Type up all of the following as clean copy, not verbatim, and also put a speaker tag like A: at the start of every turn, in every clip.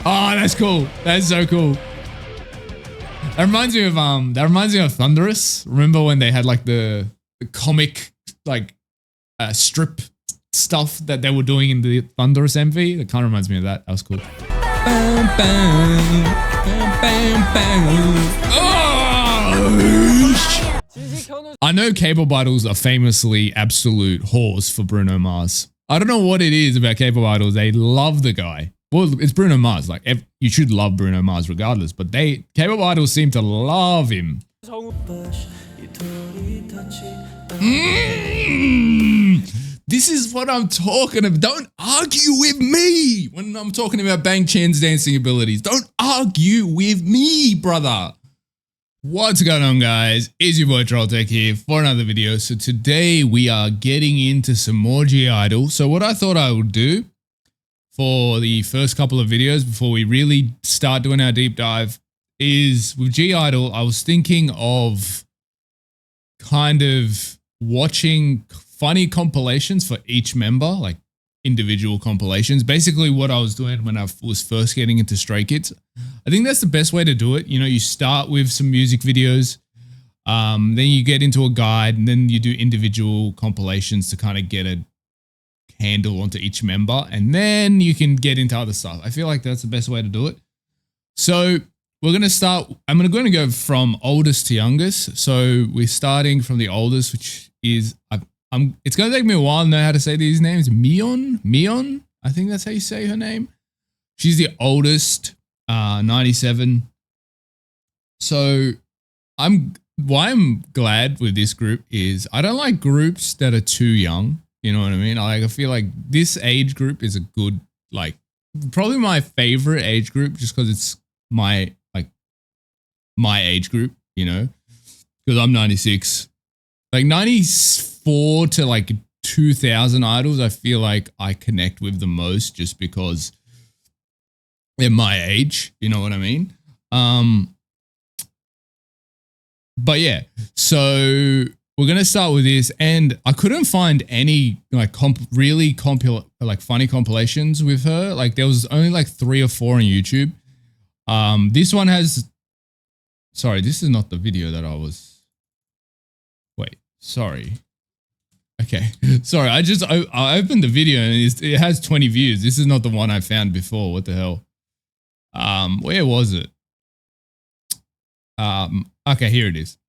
A: Oh, that's cool. That's so cool. That reminds me of Thunderous. Remember when they had like the comic like strip stuff that they were doing in the Thunderous MV? That kind of reminds me of that. That was cool. Oh! I know K-pop idols are famously absolute whores for Bruno Mars. I don't know what it is about K-pop idols. They love the guy. Well, it's Bruno Mars. Like, you should love Bruno Mars regardless. But K-pop idols seem to love him. This is what I'm talking about. Don't argue with me when I'm talking about Bang Chan's dancing abilities. Don't argue with me, brother. What's going on, guys? It's your boy TrollTek here for another video. So today we are getting into some more G-Idle. So what I thought I would do for the first couple of videos before we really start doing our deep dive is with G-Idle, I was thinking of kind of watching funny compilations for each member, like individual compilations. Basically what I was doing when I was first getting into Stray Kids. I think that's the best way to do it. You know, you start with some music videos, then you get into a guide, and then you do individual compilations to kind of get a handle onto each member, and then you can get into other stuff. I feel like that's the best way to do it. So we're going to start, I'm going to go from oldest to youngest. So we're starting from the oldest, which is, it's going to take me a while to know how to say these names. Miyeon, I think that's how you say her name. She's the oldest, 97. So why I'm glad with this group is I don't like groups that are too young. You know what I mean? I feel like this age group is a good, like, probably my favorite age group just because it's my age group, you know, because I'm 96. Like 94 to like 2000 idols, I feel like I connect with the most just because they're my age, you know what I mean? But yeah, so we're going to start with this, and I couldn't find any like funny compilations with her. Like there was only like 3 or 4 on YouTube. This one has, sorry, this is not the video that I was, wait, sorry. Okay, sorry, I opened the video and it has 20 views. This is not the one I found before. What the hell? Where was it? Okay, here it is.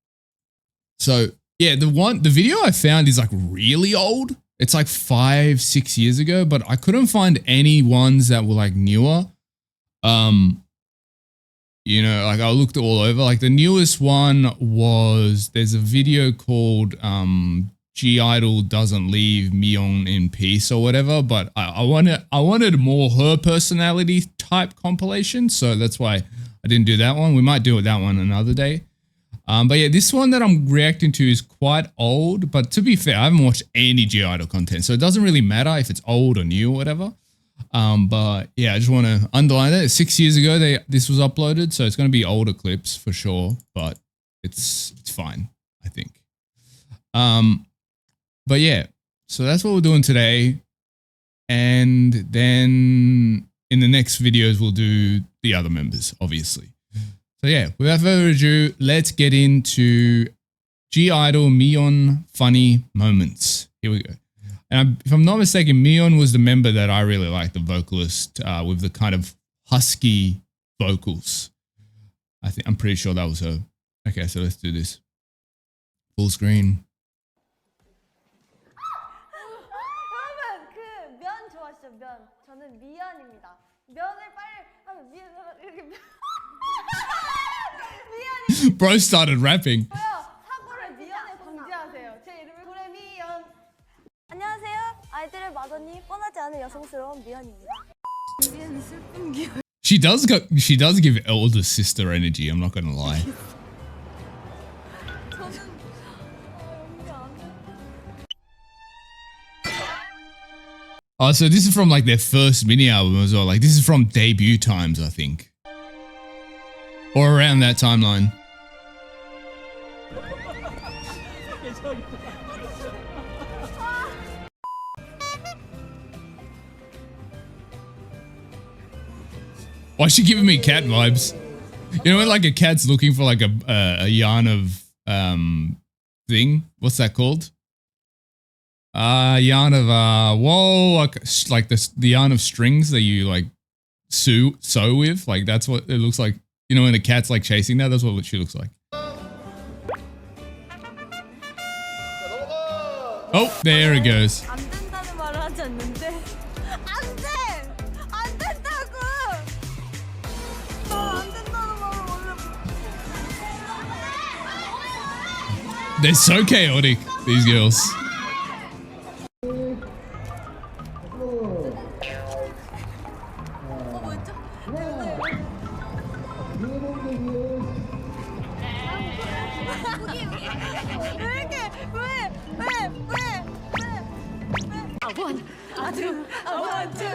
A: So yeah, the video I found is like really old. It's like 5-6 years ago, but I couldn't find any ones that were like newer. You know, like I looked all over. Like the newest one was, there's a video called G-Idle doesn't leave Miyeon in peace or whatever, but I wanted more her personality type compilation, so that's why I didn't do that one. We might do that one another day. But yeah, this one that I'm reacting to is quite old, but to be fair, I haven't watched any G-Idle content, so it doesn't really matter if it's old or new or whatever. But yeah, I just want to underline that 6 years ago this was uploaded, so it's going to be older clips for sure, but it's fine, I think. But yeah, so that's what we're doing today, and then in the next videos we'll do the other members, obviously. So yeah, without further ado, let's get into G-Idle Miyeon funny moments. Here we go. And if I'm not mistaken, Miyeon was the member that I really liked, the vocalist with the kind of husky vocals. I'm pretty sure that was her. Okay, so let's do this. Full screen.
B: 여러분, 그 면 좋아하시죠? 면. 저는 미연입니다. 면을 빨리 하면 이렇게 미연이.
A: Bro started rapping.
B: 사고를 미연에 방지하세요. 제 이름은 도레미연. 안녕하세요. 아이들의 마더니 뻔하지 않은 여성스러운 미연입니다. 미연이 슬픈 기억.
A: She does give elder sister energy, I'm not gonna lie. Oh, so this is from like their first mini album as well. Like this is from debut times, I think. Or around that timeline. Why is she giving me cat vibes? You know when like a cat's looking for like a yarn of thing? What's that called? Yarn of whoa, like the yarn of strings that you like sew with. Like that's what it looks like. You know when a cat's like chasing that, that's what she looks like. Oh, there it goes.
B: 안 된다는 말을 하지 않는데 안 돼! 안 된다고! 안 된다는 말을 원래
A: They're so chaotic, these girls.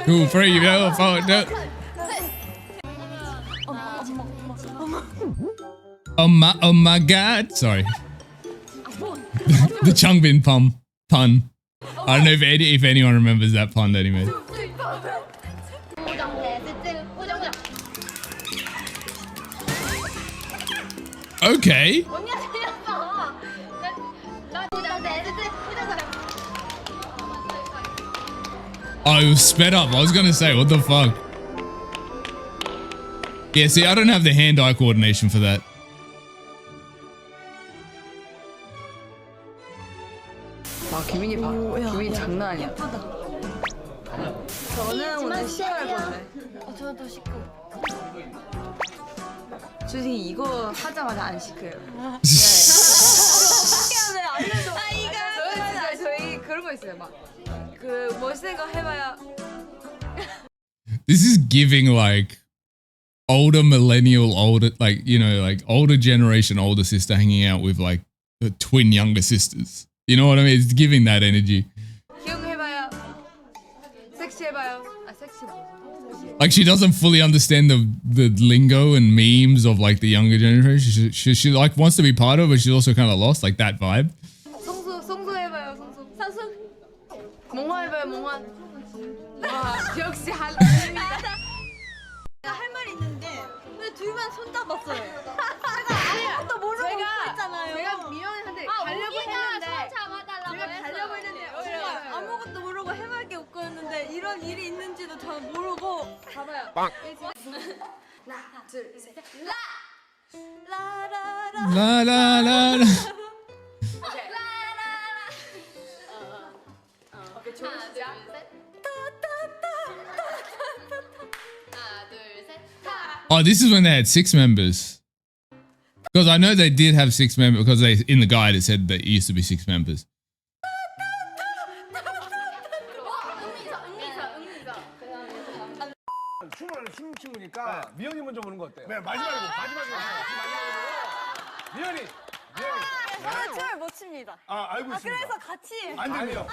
A: Ooh, free you go, oh my god. Sorry. The Changbin pun. I don't know if anyone remembers that pun that he made. Okay. Oh, it was sped up. I was gonna say, what the fuck? Yeah, see, I don't have the hand-eye coordination for that.
C: 아, 규민이 봐. 규민이 장난 아니야. 저는 오늘 시작할 건데.
B: 저도 시끄.
C: 솔직히 이거 하자마자 안 시켜요.
B: 네, 알려줘.
C: 저는 저희 그런 거 있어요. 막 그 멋있는 거 해봐요.
A: This is giving like older millennial, older like you know like older generation, older sister hanging out with like the twin younger sisters. You know what I mean? It's giving that energy.
C: 귀여운 거 해봐요. 섹시 해봐요. 아 섹시 뭐지?
A: Like she doesn't fully understand the lingo and memes of like the younger generation. She like wants to be part of it, but she's also kind of lost, like that vibe.
C: 송수 해봐요. 송수. 몽환 해봐요. 몽환. 와 역시 한입니다.
B: 할 말이 있는데 왜 둘만 손잡았어요? 제가 아무것도 모르고 있었잖아요.
C: 제가 미연한테 가려고 했는데 제가 가려고 했는데
B: 아무것도 모르고 해맑게 웃고 있는데 이런 일이 있는지도 전 모르고
C: 봐봐요.
B: 하나 둘셋 라라라
A: La.
C: 오케이 좋은 시작.
A: Oh, this is when they had 6 members. Because I know they did have 6 members because they in the guide it said that it used to be 6 members.
D: 춤 친구니까 미연이 먼저 보는 거 어때요? 네, 마지막으로. 미연이.
B: 저는 춤을 못 춥니다.
D: 아, 알고 있습니다.
B: 그래서 같이
D: 안 됩니다.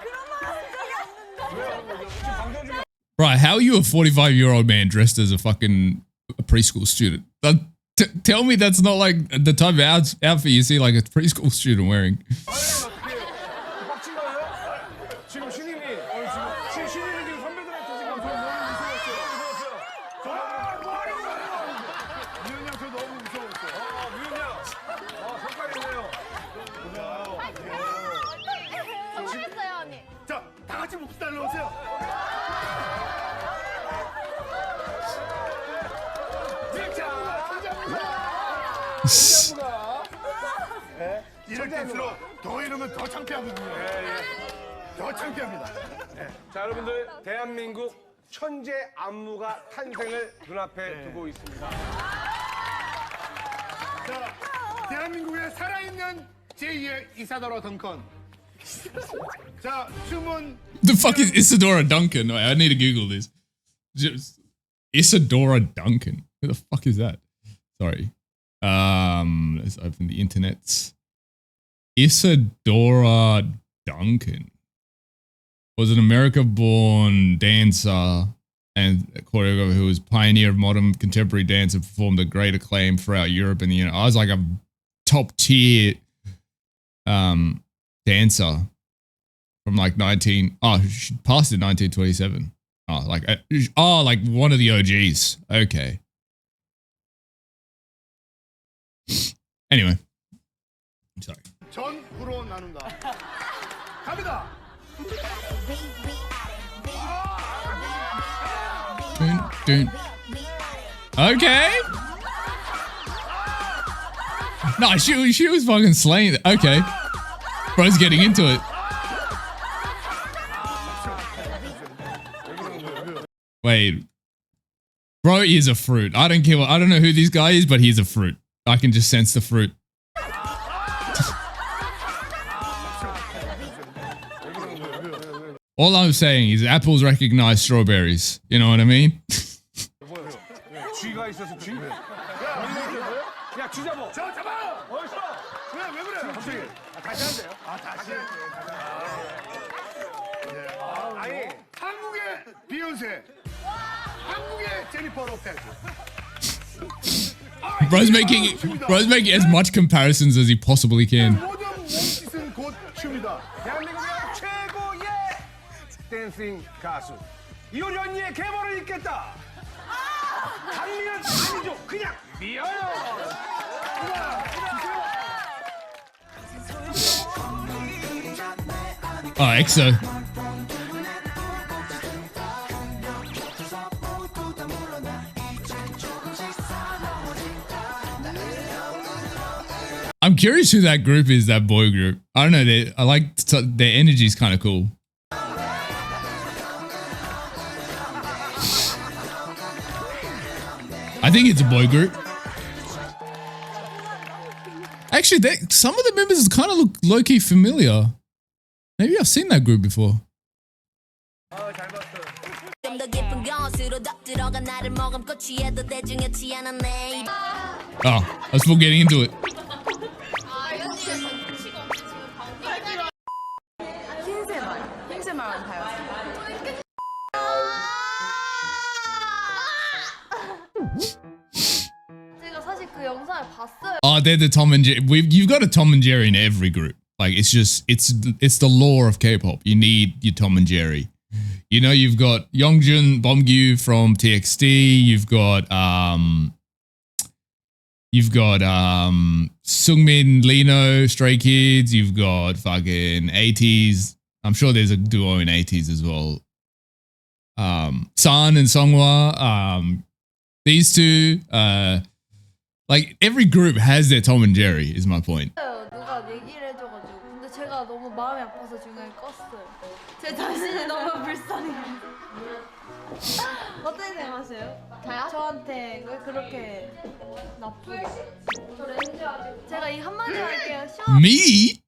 B: 그런 말 한 적이 없는데
D: 왜요? 지금 방송 중에
A: Right, how are you a 45-year-old man dressed as a fucking preschool student? Tell me that's not like the type of outfit you see like a preschool student wearing.
D: 어떻게 빡친 거예요? 지금 신임이 지금 신임이 지금 선배들한테 지금 저 너무 무서웠어요. 뭐 하는 거예요? 미연이 형 저 너무 무서웠어요. 미연이 형. 색깔이네요.
B: 모르겠어요 언니.
D: 자, 다 같이 목수 달려오세요. 네, 이럴 때일수록 더 이러면 더 창피하거든요. 더 창피합니다. 자, 여러분들 대한민국 천재 안무가 탄생을 눈앞에 두고 있습니다. 자, 대한민국에 살아있는 제2의 이사도로 덩컨. 자, 춤은
A: The fuck is Isadora Duncan? Wait, I need to Google this. Just Isadora Duncan. Who the fuck is that? Sorry. Let's open the internet. Isadora Duncan was an America-born dancer and choreographer who was pioneer of modern contemporary dance and performed at great acclaim throughout Europe and the United. I was like a top-tier dancer from like she passed in 1927. Oh, like one of the OGs. Okay. Anyway. Sorry.
D: 전후로 나눈다. 갑니다.
A: Dun. Okay. No, she was fucking slaying it. Okay. Bro's getting into it. Wait. Bro is a fruit. I don't care. I don't know who this guy is, but he's a fruit. I can just sense the fruit. All I'm saying is apples recognize strawberries. You know what I mean?
D: 쥐가 있어서 쥐? 야, 쥐 잡아. 저 잡아. 어디서? 왜 그래? 갑자기. 다시 한대요. 다시. 아니, 한국의 비욘세. 한국의 제니퍼 로페즈.
A: Bro's making as much comparisons as he possibly can.
D: 모든 몸짓은 곧 춤이다. 대한민국의 최고의 댄싱 가수 이효리 언니의 계보를 잇겠다. 강미연 아니죠, 그냥 미어요.
A: Oh, EXO. I'm curious who that group is, that boy group. I don't know. I like their energy is kind of cool. I think it's a boy group. Actually, some of the members kind of look low-key familiar. Maybe I've seen that group before. Oh, I was still getting into it.
C: 흰새만 봐요.
B: 제가 사실 그 영상을 봤어요.
A: Oh, they're the Tom and Jerry. You've got a Tom and Jerry in every group. Like it's the law of K-pop. You need your Tom and Jerry. You know, you've got Youngjun, Bomgyu from TXT. You've got Sungmin, Lino, Stray Kids. You've got fucking 80s. I'm sure there's a duo in 80s as well. San and Songhwa. These two. Like every group has their Tom and Jerry. Is my point.
B: 누가 얘기를 해줘가지고 근데 제가 너무 마음이 아파서 중간에 껐어요. 제 자신이 너무 불쌍해요. 어떻게 생각하세요?
C: 저요?
B: 저한테 왜 그렇게 나쁘게? 제가 이 한마디 할게요.
A: Me?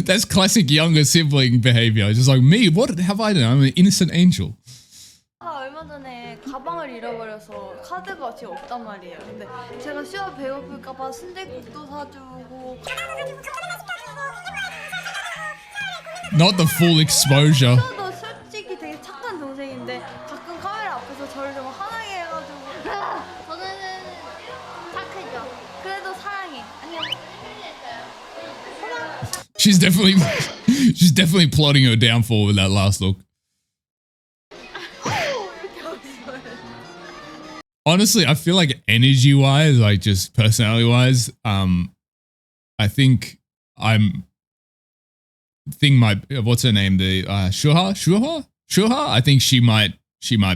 A: That's classic younger sibling behavior. Just like me. What have I done? I'm an innocent angel.
B: 얼마 전에 가방을 잃어버려서 카드가 지금 없단 말이에요. 근데 제가 시험 배고플까봐 순댓국도 사주고
A: Not the full exposure.
B: 저도 솔직히 되게 착한 동생인데 가끔 카메라 앞에서 저를 좀 화나게 해가지고 저는 착해져. 그래도 사랑해. 안녕.
A: She's definitely plotting her downfall with that last look. Honestly, I feel like energy-wise, like just personality-wise, I think what's her name? The Shuha. I think she might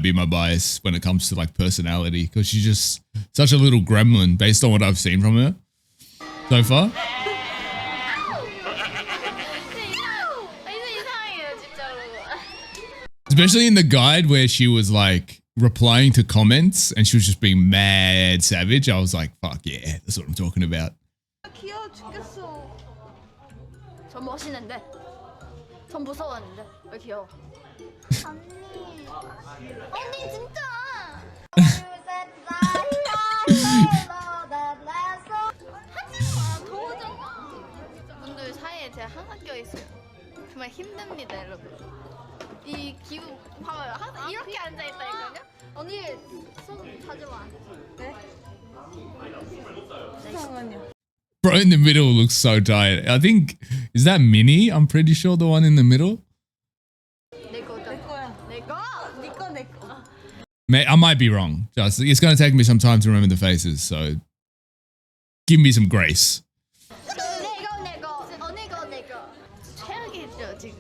A: be my bias when it comes to like personality because she's just such a little gremlin based on what I've seen from her so far. Especially in the guide where she was like replying to comments and she was just being mad savage. I was like, fuck yeah, that's what I'm talking about.
B: 귀여워 죽겠어.
C: 전 멋있는데. 전 무서웠는데. 왜 귀여워?
B: 언니 진짜.
C: 하지마. 더우잖아. 분들 사이에 제가 항상 껴있어요. 정말 힘듭니다, 여러분. 이 기분 봐봐요. 항상 이렇게 앉아있다니까요.
B: 언니 손 자주 와. 네? 잠깐만요.
A: Bro in the middle looks so tired. I think, is that Minnie? I'm pretty sure the one in the middle.
C: 내 거다.
B: 내 거야.
C: 내 거.
B: 네 거 내
A: I might be wrong. Just it's going to take me some time to remember the faces, so give me some grace.
C: 최악이죠 지금.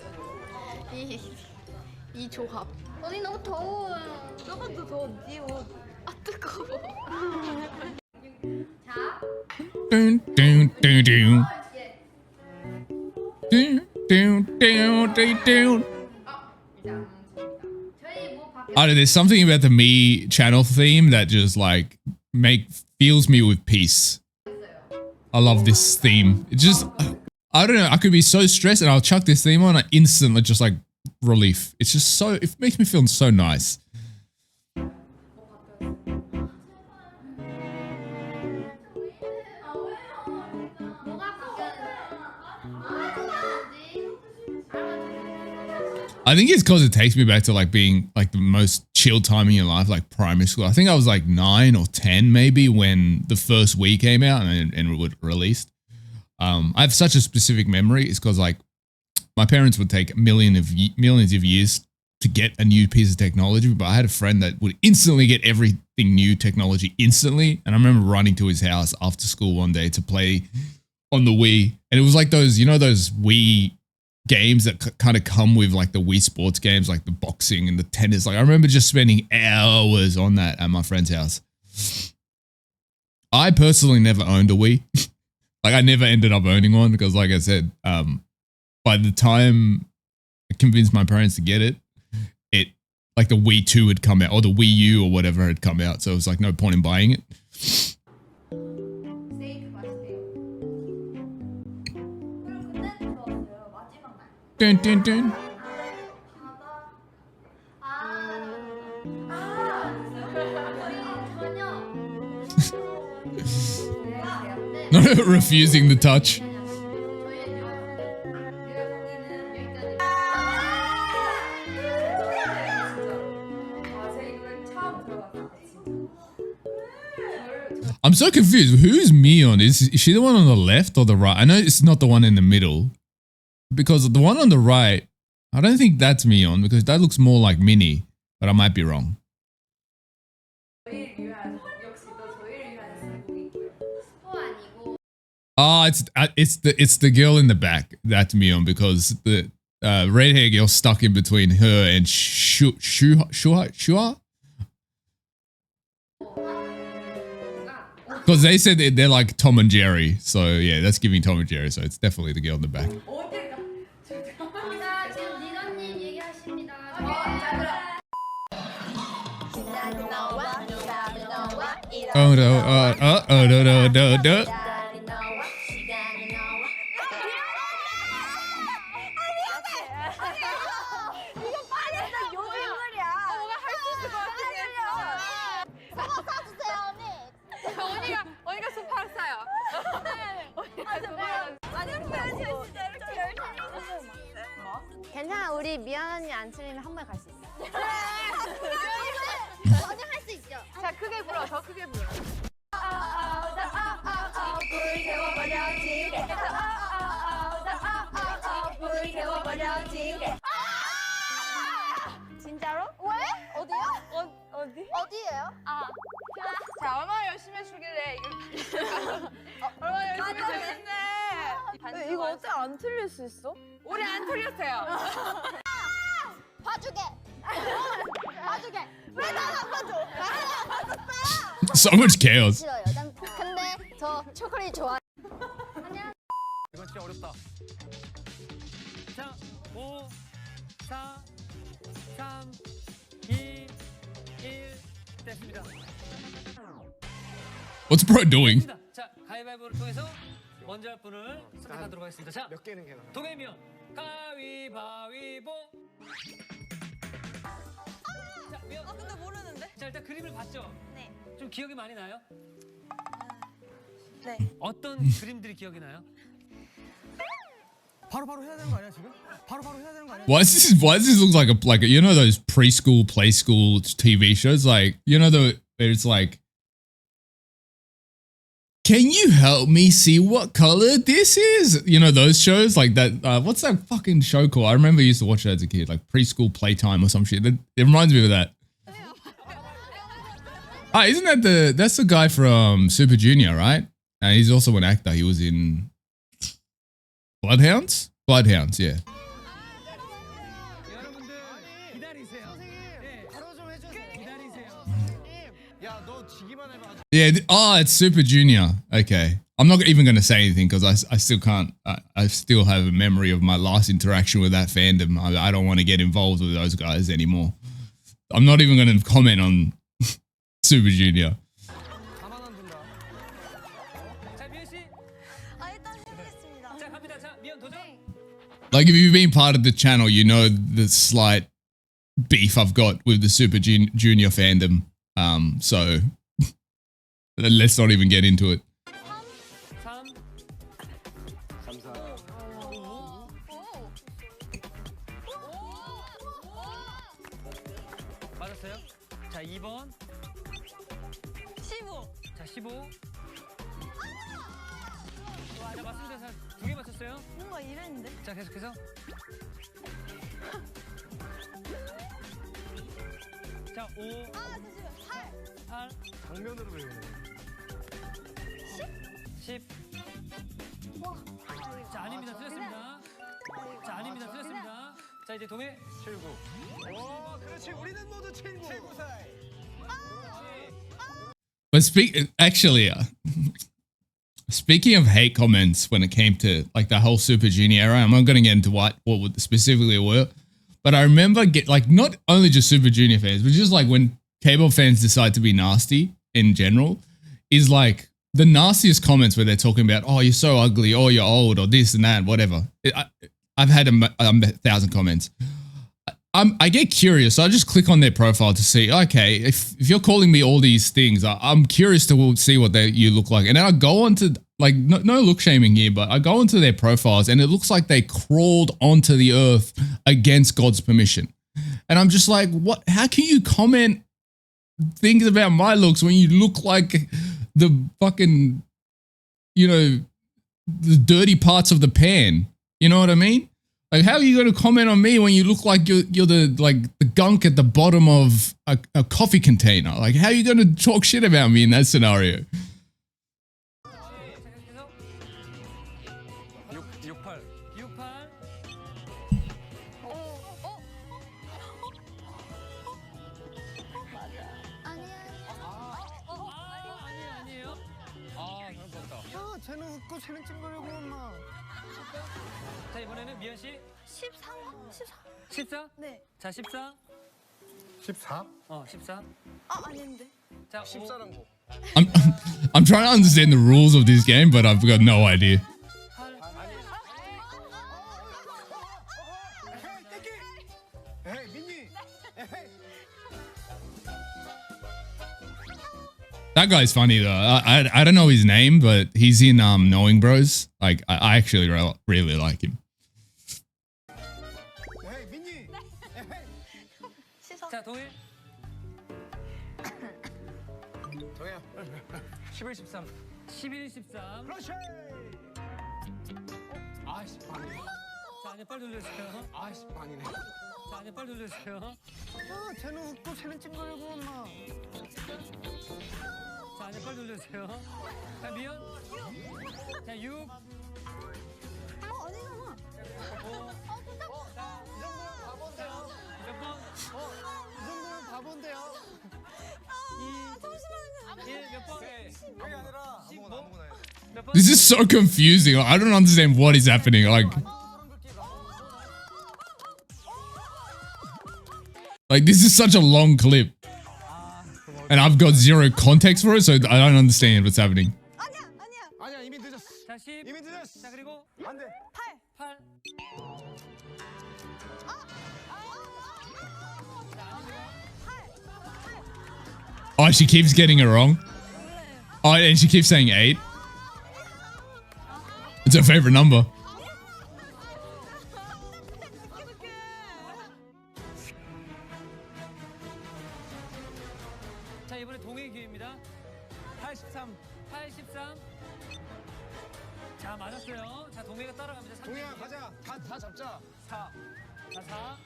C: 이 조합. 언니 너무 더워요. 조금 더 더워. 네 옷. 아 뜨거워. 자.
A: Dun, dun, dun, dun. Dun, dun, dun, dun, dun. I don't know, there's something about the Me channel theme that just like fills me with peace. I love this theme. It just, I don't know, I could be so stressed and I'll chuck this theme on and instantly just like relief. It's just so, it makes me feel so nice. I think it's because it takes me back to like being like the most chill time in your life, like primary school. I think I was like 9 or 10 maybe when the first Wii came out and it was released. I have such a specific memory. It's because like my parents would take millions of years to get a new piece of technology, but I had a friend that would instantly get everything new technology instantly. And I remember running to his house after school one day to play on the Wii. And it was like those, you know, those Wii games that kind of come with like the Wii Sports games, like the boxing and the tennis. Like I remember just spending hours on that at my friend's house. I personally never owned a Wii. Like I never ended up owning one because like I said, by the time I convinced my parents to get it, like the Wii 2 had come out or the Wii U or whatever had come out. So it was like no point in buying it. Dun, dun, dun. Not refusing the touch. I'm so confused. Who's Miyeon? Is she the one on the left or the right? I know it's not the one in the middle. Because the one on the right, I don't think that's Miyeon because that looks more like Minnie, but I might be wrong. Oh, it's the girl in the back. That's Miyeon because the red hair girl stuck in between her and Shua. Because they said they're like Tom and Jerry, so yeah, that's giving Tom and Jerry. So it's definitely the girl in the back. Oh no!
B: 괜찮아, 우리 미연 언니 안 틀리면 한 번에 갈 수 있어.
C: 언니 할 수 있죠.
B: 자, 크게 불어, 더 크게 불어. 진짜로?
C: 왜? 어디요?
B: 어디?
C: 어디예요?
B: 아, 자, 얼마나 열심히 해주길래 얼마나 열심히 해주길래 이거 어떻게 안 틀릴 수 있어? 우리 안 틀렸어요.
C: 봐주게. 봐주게. 왜 난 안 봐줘? 나안 봐줬어.
A: So much chaos.
C: 싫어요. 근데 저 초콜릿 좋아. 안녕.
D: 이건 진짜 어렵다. 자, 5, 4, 3, 2, 1 됐습니다.
A: What's bro doing?
E: 자, 가위바위보를 통해서 먼저 할 분을 선택하도록 하겠습니다. 자,
D: 몇 개는 괜찮아.
E: 동해면 가위바위보. 자, 미연.
B: 근데 모르는데?
E: 자, 일단 그림을 봤죠?
B: 네.
E: 좀 기억이 많이 나요?
B: 네.
E: 어떤 그림들이 기억이 나요?
D: 바로 해야 되는 거 아니야 지금? 바로 해야 되는 거 아니야?
A: Why does this look like a you know those preschool play school TV shows, like you know where it's like, can you help me see what color this is? You know those shows like that. What's that fucking show called? I remember I used to watch it as a kid, like preschool playtime or some shit. It reminds me of that. Ah, isn't that that's the guy from Super Junior, right? And he's also an actor. He was in Bloodhounds? Bloodhounds, yeah.
E: 여러분들 기다리세요. 네. 바로 좀 해주세요. 기다리세요.
D: 야, 너 지기만 해봐.
A: Yeah, oh, it's Super Junior. Okay. I'm not even going to say anything because I still can't, I still have a memory of my last interaction with that fandom. I don't want to get involved with those guys anymore. I'm not even going to comment on Super Junior.
E: 가만 안 둔다. 자, 미연 씨.
B: 아 일단 해보겠습니다.
E: 자, 갑니다. 자, 미연 도전.
A: Like if you've been part of the channel, you know the slight beef I've got with the Super Junior fandom. So let's not even get into it.
E: 3.
D: 3, 4.
E: 맞았어요? 자, 2번.
B: 15.
E: 자, 15. 자, 맞습니다. 자, 2개 맞췄어요.
B: 뭔가 이랬는데.
E: 자, 계속해서. 자, 5.
B: 아 잠시만. 8.
E: 8.
D: 장면으로 배우네.
E: 10. 자, 아닙니다. 틀렸습니다. 자, 아닙니다. 틀렸습니다. 자, 이제 동해.
D: 7, 9. 오, 그렇지. 우리는 모두 친구. 7, 9, 4.
A: But speaking of hate comments when it came to like the whole Super Junior era, I'm not going to get into what specifically were, but I remember not only just Super Junior fans, but just like when K-pop fans decide to be nasty in general, is like the nastiest comments where they're talking about, oh, you're so ugly, or you're old, or this and that, whatever. I've had a 1,000 comments. I get curious, so I just click on their profile to see, okay, if you're calling me all these things, I'm curious to see what you look like. And then I go on to, like, no look shaming here, but I go into their profiles and it looks like they crawled onto the earth against God's permission. And I'm just like, what? How can you comment things about my looks when you look like the fucking, the dirty parts of the pan? You know what I mean? Like, how are you going to comment on me when you look like you're the gunk at the bottom of a coffee container? Like, how are you going to talk shit about me in that scenario?
E: 68. 68. 아니에요. 아, 잘못 봤다.
D: 아, 쟤는 웃고 쟤는 찡그리고 엄마.
E: 자, 이번에는 미연 씨.
B: 14. 14.
E: 14?
B: 네.
E: 자, 14.
D: 14?
E: 14.
B: 아 아닌데.
E: 자, 5.
D: 14란 거.
A: I'm trying to understand the rules of this game, but I've got no idea.
E: 8.
D: 에헤이, 민니. 에헤이.
A: That guy's funny though. I don't know his name, but he's in Knowing Bros. Like I actually really like him.
D: 에헤이, 민니. 에헤이.
B: 시선.
E: 자, 동해.
D: 동해야.
E: 11, 13. 11, 13.
D: 그렇지. 아이씨, 반이네.
E: 자, 안에 빨리 돌려주세요.
D: 아이씨, 반이네.
E: 자, 안에 빨리 돌려주세요.
D: 아, 쟤는 웃고 쟤는 찡그리고 엄마.
E: 자, 안에 빨리 돌려주세요. 자, 미연. 자, 6.
B: 아니잖아.
E: 5. 자,
D: 이 정도면 바본데요.
E: 몇 번?
D: 이 정도면 바본데요.
E: 2. 1, 몇 번?
D: 그게 아니라 아무거나 해.
E: 몇 번?
A: This is so confusing. I don't understand what is happening. Like this is such a long clip, and I've got zero context for it, so I don't understand what's happening.
B: 아니야.
D: 아니야, 이미 늦었어.
E: 자, 10.
D: 이미 늦었어.
E: 자, 그리고
D: 안 돼.
B: 8.
E: 8.
A: Oh, she keeps getting it wrong. Oh, and she keeps saying 8. It's her favorite number.
E: 자, 이번에 동해 기회입니다.
D: 83.
E: 83. 자, 맞았어요. 자, 동해가 따라갑니다. 3.
D: 동해야, 가자. 다 잡자. 4.
E: 자, 4.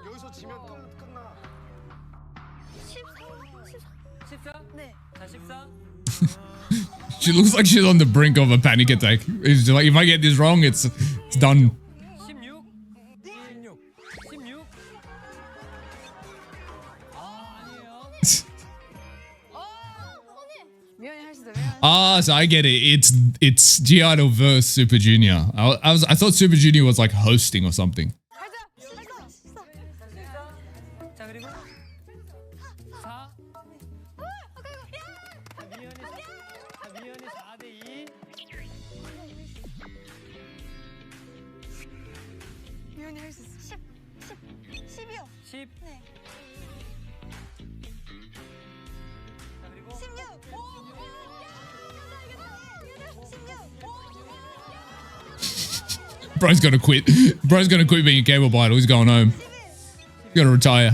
D: 여기서 지면 끝나.
E: 14?
B: 네.
E: 자, 14.
A: She looks like she's on the brink of a panic attack. It's like, if I get this wrong, it's done.
E: 16. 16. 아, 아니에요.
B: 미연이 할 수 있어. 미연이.
A: Ah, so I get it. It's G-Idol versus Super Junior. I thought Super Junior was like hosting or something.
E: 자, 그리고 4. 미연이 4대 2.
B: 미연이 할 수 있어. 10이요.
E: 10.
B: 네.
E: 자, 그리고
B: 16. 16.
A: Bro's gonna quit. Bro's gonna quit being a cable idol. He's going home. He's gonna retire.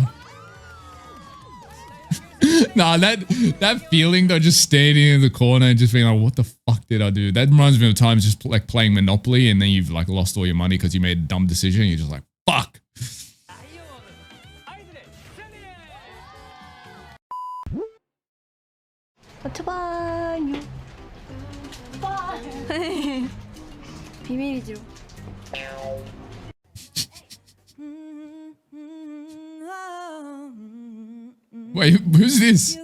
A: Nah, that feeling though, just standing in the corner and just being like, what the fuck did I do? That reminds me of times just like playing Monopoly and then you've like lost all your money because you made a dumb decision. And you're just like, fuck.
E: 아이들의 승리!
B: 좋아요. 비밀이지로.
A: Wait, who's this?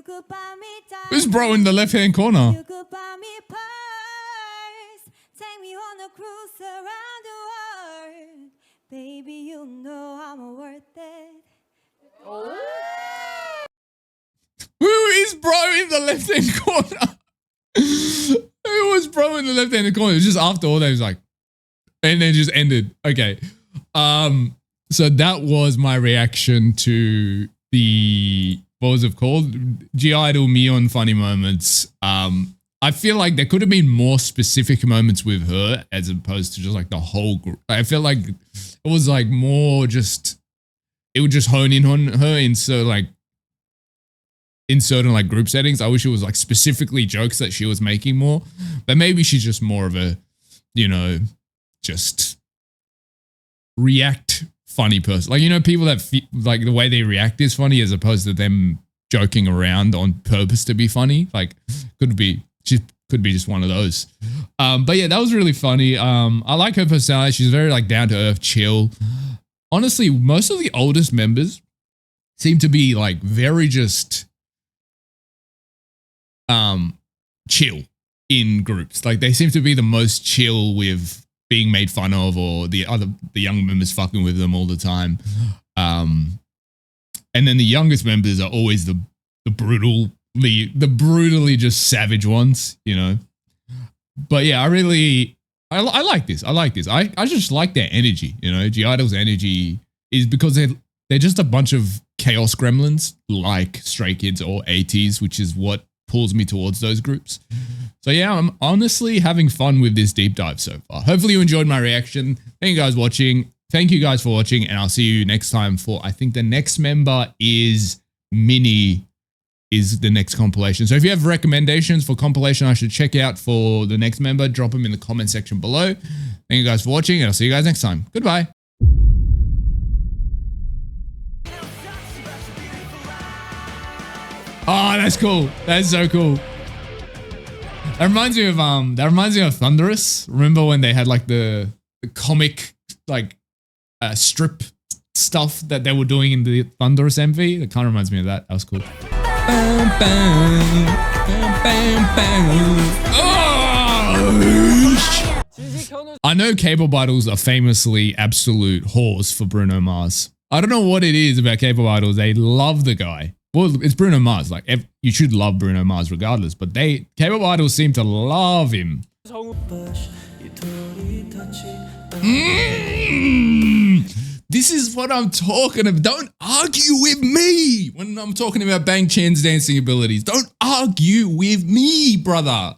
A: Who's bro in the left-hand corner?
B: You could buy me purse, take me on a cruise around the world. Baby, you know I'm worth it.
A: Who is bro in the left-hand corner? Who was bro in the left-hand corner? It was just after all that, he was like, and then just ended. Okay. So that was my reaction to the, what was it called? G-Idol Miyeon funny moments. I feel like there could have been more specific moments with her as opposed to just like the whole group. I feel like it was like more just, it would just hone in on her in certain like group settings. I wish it was like specifically jokes that she was making more, but maybe she's just more of a, you know, just react funny person. Like, you know, people that like the way they react is funny as opposed to them joking around on purpose to be funny. Like, she could be just one of those. But yeah, that was really funny. I like her personality. She's very like down to earth, chill. Honestly, most of the oldest members seem to be like very just chill in groups. Like they seem to be the most chill with being made fun of, or the young members fucking with them all the time. And then the youngest members are always the brutally just savage ones, you know. But yeah, I like this. I like this. I just like their energy, you know. G-Idol's energy is because they're just a bunch of chaos gremlins like Stray Kids or ATEEZ, which is what pulls me towards those groups. So yeah, I'm honestly having fun with this deep dive so far. Hopefully you enjoyed my reaction. Thank you guys for watching. Thank you guys for watching, and I'll see you next time for, I think the next member is Mini is the next compilation. So if you have recommendations for compilation I should check out for the next member, drop them in the comment section below. Thank you guys for watching, and I'll see you guys next time. Goodbye. Oh, that's cool. That's so cool. That reminds me of Thunderous. Remember when they had like the comic like strip stuff that they were doing in the Thunderous MV? That kind of reminds me of that. That was cool. Oh! I know K-pop idols are famously absolute whores for Bruno Mars. I don't know what it is about K-pop idols. They love the guy. Well, it's Bruno Mars. Like, you should love Bruno Mars regardless. But K-pop idols seem to love him. This is what I'm talking about. Don't argue with me when I'm talking about Bang Chan's dancing abilities. Don't argue with me, brother.